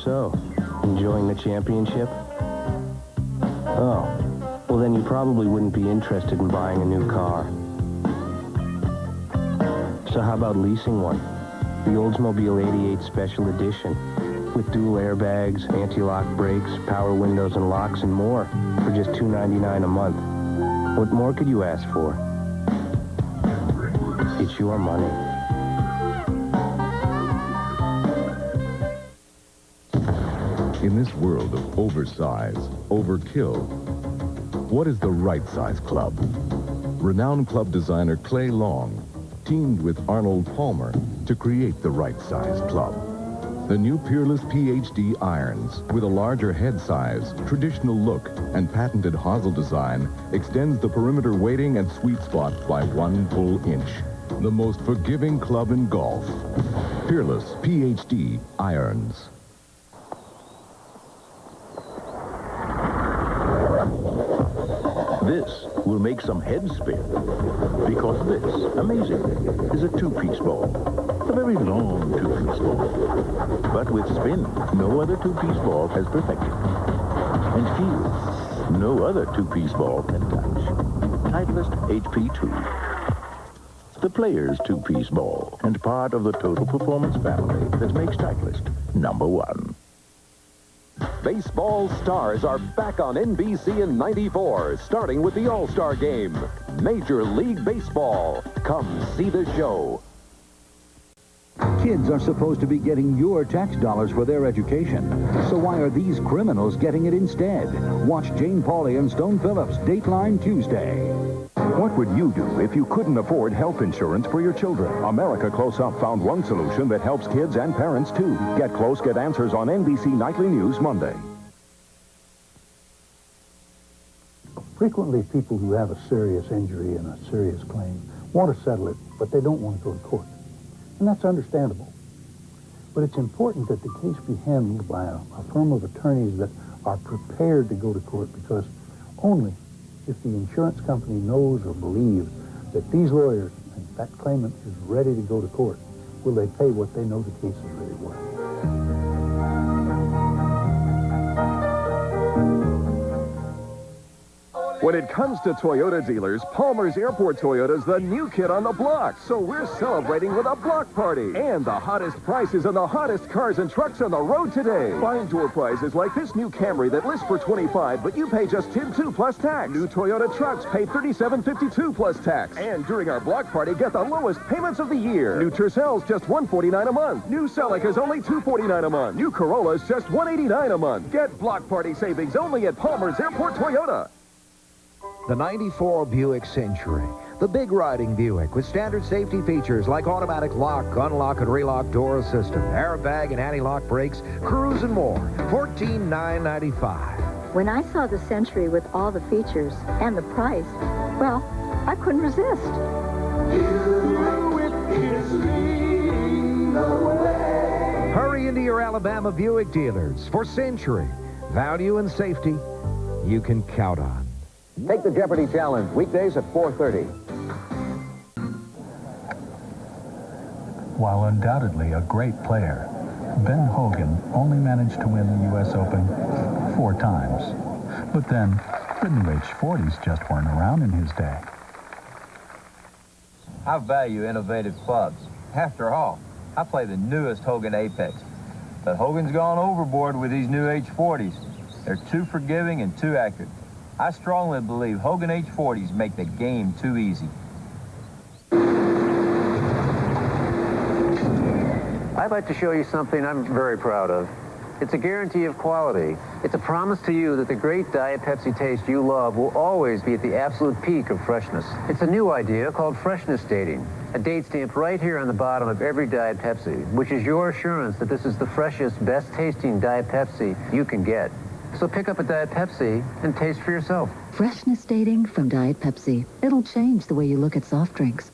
so? Enjoying the championship? Oh, well then you probably wouldn't be interested in buying a new car. So how about leasing one? The Oldsmobile 88 Special Edition, with dual airbags, anti-lock brakes, power windows and locks, and more, for just $299 a month. What more could you ask for? It's your money. In this world of oversize, overkill, what is the right size club? Renowned club designer Clay Long teamed with Arnold Palmer to create the right size club. The new Peerless PhD irons, with a larger head size, traditional look, and patented hosel design, extends the perimeter weighting and sweet spot by 1 full inch. The most forgiving club in golf. Peerless PhD irons. This will make some heads spin, because this, amazing, is a two-piece ball. A very long two-piece ball. But with spin, no other two-piece ball has perfected. And feel, no other two-piece ball can touch. Titleist HP2. The player's two-piece ball, and part of the total performance family that makes Titleist #1. Baseball stars are back on NBC in '94, starting with the All-Star Game. Major League Baseball. Come see the show. Kids are supposed to be getting your tax dollars for their education. So why are these criminals getting it instead? Watch Jane Pauley and Stone Phillips, Dateline Tuesday. What would you do if you couldn't afford health insurance for your children? America Close Up found one solution that helps kids and parents, too. Get close, get answers on NBC Nightly News Monday. Frequently, people who have a serious injury and a serious claim want to settle it, but they don't want to go to court. And that's understandable. But it's important that the case be handled by a firm of attorneys that are prepared to go to court, because only if the insurance company knows or believes that these lawyers and that claimant is ready to go to court will they pay what they know the case is really worth. When it comes to Toyota dealers, Palmer's Airport Toyota's the new kid on the block. So we're celebrating with a block party. And the hottest prices on the hottest cars and trucks on the road today. Find door prizes like this new Camry that lists for $25, but you pay just $10,200 plus tax. New Toyota trucks pay $37.52 plus tax. And during our block party, get the lowest payments of the year. New Tercels just $149 a month. New Celicas only $249 a month. New Corollas just $189 a month. Get block party savings only at Palmer's Airport Toyota. The '94 Buick Century. The big riding Buick with standard safety features like automatic lock, unlock, and relock door assistant, airbag and anti-lock brakes, cruise, and more. $14,995. When I saw the Century with all the features and the price, well, I couldn't resist. Hurry into your Alabama Buick dealers for Century. Value and safety you can count on. Take the Jeopardy challenge, weekdays at 4:30. While undoubtedly a great player, Ben Hogan only managed to win the U.S. Open 4 times. But then, the new H40s just weren't around in his day. I value innovative clubs. After all, I play the newest Hogan Apex. But Hogan's gone overboard with these new H40s. They're too forgiving and too accurate. I strongly believe Hogan H40s make the game too easy. I'd like to show you something I'm very proud of. It's a guarantee of quality. It's a promise to you that the great Diet Pepsi taste you love will always be at the absolute peak of freshness. It's a new idea called freshness dating. A date stamp right here on the bottom of every Diet Pepsi, which is your assurance that this is the freshest, best-tasting Diet Pepsi you can get. So pick up a Diet Pepsi and taste for yourself. Freshness dating from Diet Pepsi. It'll change the way you look at soft drinks.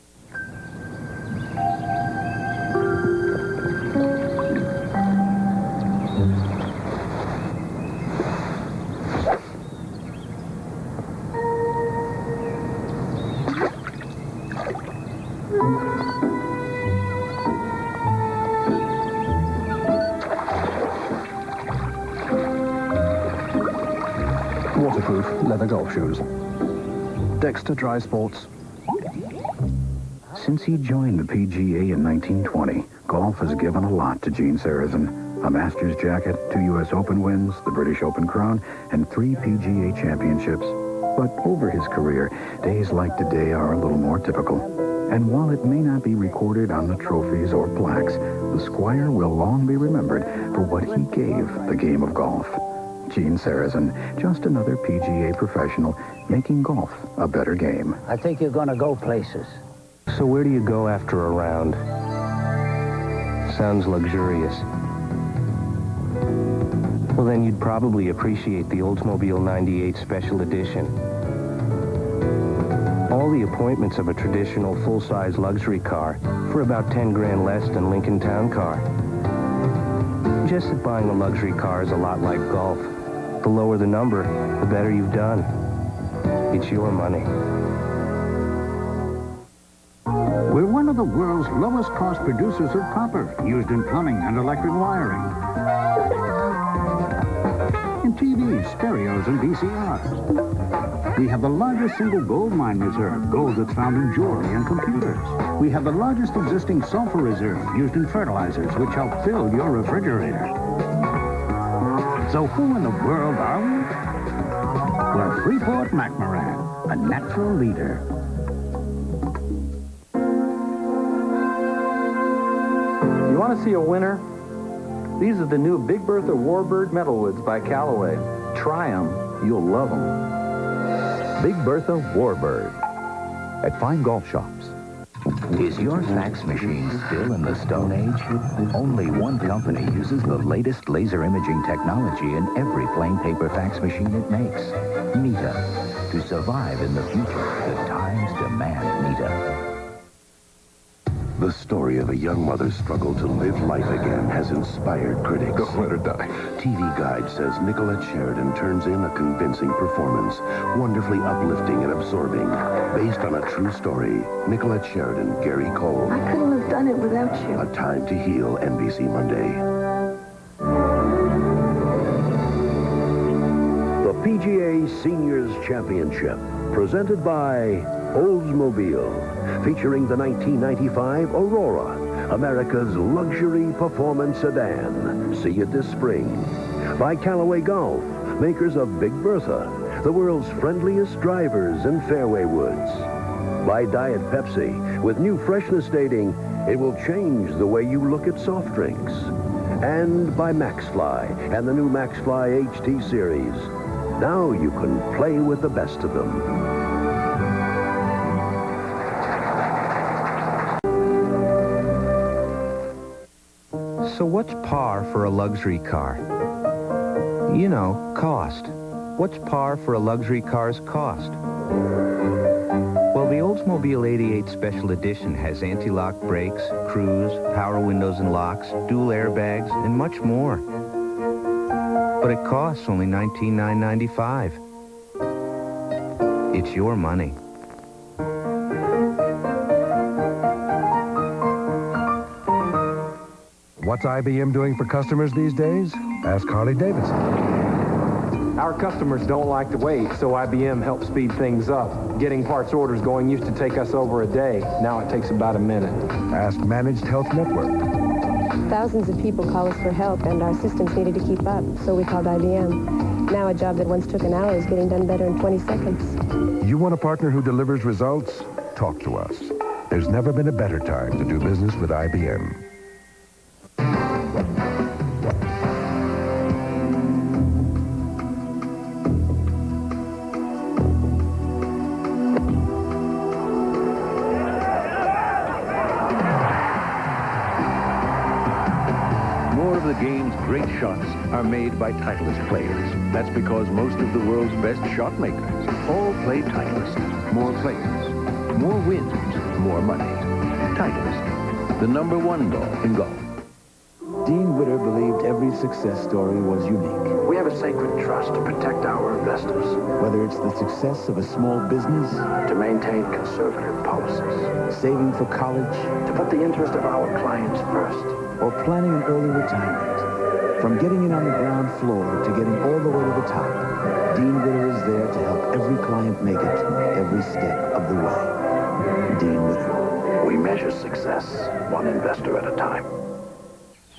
waterproof leather golf shoes. Dexter DrySports. Since he joined the PGA in 1920, golf has given a lot to Gene Sarazen. A Masters jacket, 2 U.S. Open wins, the British Open crown, and 3 PGA championships. But over his career, days like today are a little more typical. And while it may not be recorded on the trophies or plaques, the Squire will long be remembered for what he gave the game of golf. Gene Sarazen, just another PGA professional making golf a better game. I think you're going to go places. So where do you go after a round? Sounds luxurious. Well, then you'd probably appreciate the Oldsmobile 98 Special Edition. All the appointments of a traditional full-size luxury car for about 10 grand less than Lincoln Town Car. Just that buying a luxury car is a lot like golf. The lower the number, the better you've done. It's your money. We're one of the world's lowest cost producers of copper, used in plumbing and electric wiring. In TVs, stereos, and VCRs. We have the largest single gold mine reserve, gold that's found in jewelry and computers. We have the largest existing sulfur reserve used in fertilizers, which help fill your refrigerator. So who in the world are we? We're Freeport-McMoran, a natural leader. You want to see a winner? These are the new Big Bertha Warbird Metalwoods by Callaway. Try them. You'll love them. Big Bertha Warbird at fine golf shops. Is your fax machine still in the Stone Age? Only one company uses the latest laser imaging technology in every plain paper fax machine it makes. Mita. To survive in the future, the times demand Mita. The story of a young mother's struggle to live life again has inspired critics. Don't let her die. TV Guide says Nicolette Sheridan turns in a convincing performance, wonderfully uplifting and absorbing. Based on a true story, Nicolette Sheridan, Gary Cole. I couldn't have done it without you. A Time to Heal NBC Monday. The PGA Seniors Championship, presented by Oldsmobile, featuring the 1995 Aurora, America's luxury performance sedan. See it this spring. By Callaway Golf, makers of Big Bertha, the world's friendliest drivers in fairway woods. By Diet Pepsi, with new freshness stating, it will change the way you look at soft drinks. And by MaxFly and the new MaxFly HT series. Now you can play with the best of them. So what's par for a luxury car? You know, cost. What's par for a luxury car's cost? Well, the Oldsmobile 88 Special Edition has anti-lock brakes, cruise, power windows and locks, dual airbags, and much more. But it costs only $19,995. It's your money. What's IBM doing for customers these days? Ask Harley Davidson. Our customers don't like to wait, so IBM helps speed things up. Getting parts orders going used to take us over a day. Now it takes about a minute. Ask Managed Health Network. Thousands of people call us for help, and our systems needed to keep up, so we called IBM. Now a job that once took an hour is getting done better in 20 seconds. You want a partner who delivers results? Talk to us. There's never been a better time to do business with IBM. Great shots are made by Titleist players. That's because most of the world's best shot makers all play Titleist. More players, more wins, more money. Titleist, the #1 ball in golf. Dean Witter believed every success story was unique. We have a sacred trust to protect our investors. Whether it's the success of a small business, to maintain conservative policies, saving for college, to put the interest of our clients first, or planning an early retirement. From getting in on the ground floor to getting all the way to the top, Dean Witter is there to help every client make it every step of the way. Dean Witter. We measure success one investor at a time.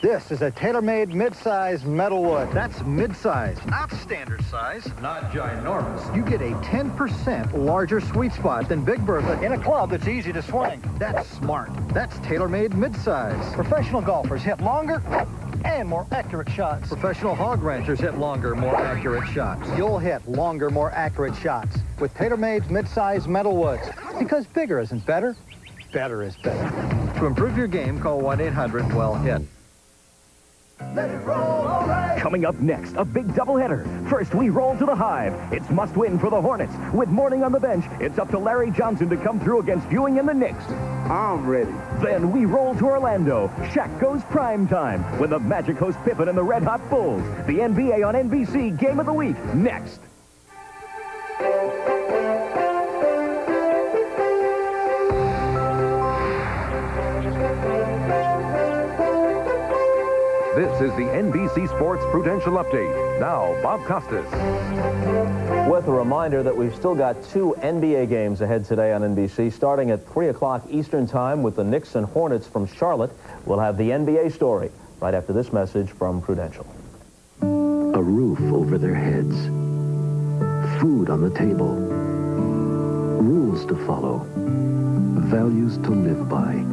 This is a tailor-made mid-size metalwood. That's mid-size, not standard size. Not ginormous. You get a 10% larger sweet spot than Big Bertha in a club that's easy to swing. That's smart. That's tailor-made mid-size. Professional golfers hit longer and more accurate shots. Professional hog ranchers hit longer, more accurate shots. You'll hit longer, more accurate shots with tailor-made mid-size metalwoods. Because bigger isn't better, better is better. To improve your game, call 1-800-WELL-HIT. Let it roll, all right. Coming up next, a big doubleheader. First, we roll to the Hive. It's must-win for the Hornets. With Morning on the bench, it's up to Larry Johnson to come through against Ewing and the Knicks. I'm ready. Then we roll to Orlando. Shaq goes prime time when the Magic host Pippen and the Red Hot Bulls. The NBA on NBC Game of the Week, next. This is the NBC Sports Prudential Update. Now, Bob Costas. With a reminder that we've still got 2 NBA games ahead today on NBC, starting at 3 o'clock Eastern Time with the Knicks and Hornets from Charlotte. We'll have the NBA story right after this message from Prudential. A roof over their heads. Food on the table. Rules to follow. Values to live by.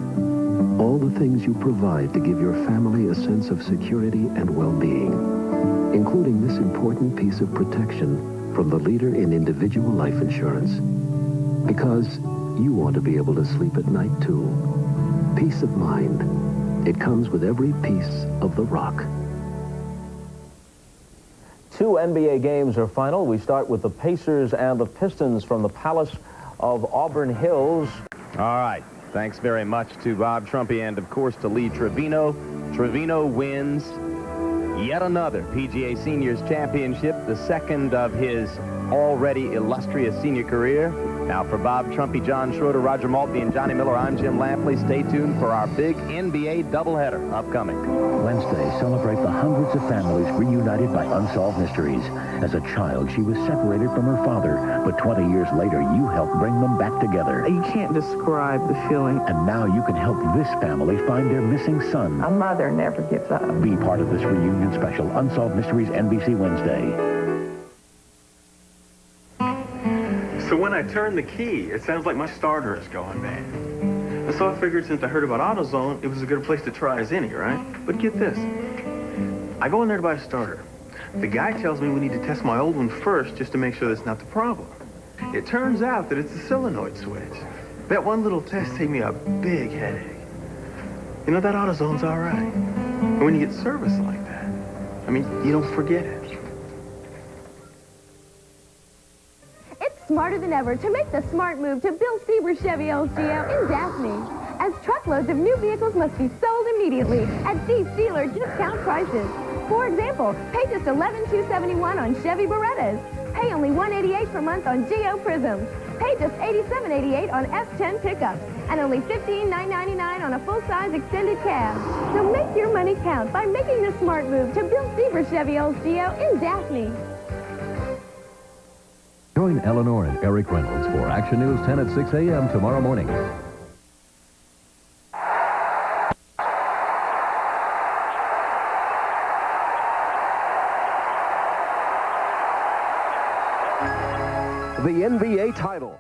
All the things you provide to give your family a sense of security and well-being, including this important piece of protection from the leader in individual life insurance. Because you want to be able to sleep at night, too. Peace of mind. It comes with every piece of the rock. 2 NBA games are final. We start with the Pacers and the Pistons from the Palace of Auburn Hills. All right. Thanks very much to Bob Trumpy and, of course, to Lee Trevino. Trevino wins yet another PGA Seniors Championship, the second of his already illustrious senior career. Now, for Bob Trumpy, John Schroeder, Roger Maltby, and Johnny Miller, I'm Jim Lampley. Stay tuned for our big NBA doubleheader upcoming. Wednesday, celebrate the hundreds of families reunited by Unsolved Mysteries. As a child, she was separated from her father, but 20 years later, you helped bring them back together. You can't describe the feeling. And now you can help this family find their missing son. A mother never gives up. Be part of this reunion special, Unsolved Mysteries NBC Wednesday. So when I turn the key, it sounds like my starter is going bad. And so I figured since I heard about AutoZone, it was a good place to try as any, right? But get this. I go in there to buy a starter. The guy tells me we need to test my old one first just to make sure that's not the problem. It turns out that it's the solenoid switch. That one little test saved me a big headache. You know, that AutoZone's all right. And when you get service like that, I mean, you don't forget it. Smarter than ever to make the smart move to Bill Steber Chevy LGO in Daphne. As truckloads of new vehicles must be sold immediately at deep dealer discount prices. For example, pay just $11,271 on Chevy Berettas. Pay only $188 per month on Geo Prisms. Pay just $87.88 on F10 pickups. And only $15,999 on a full-size extended cab. So make your money count by making the smart move to Bill Steber Chevy LGO in Daphne. Join Eleanor and Eric Reynolds for Action News 10 at 6 a.m. tomorrow morning. The NBA title.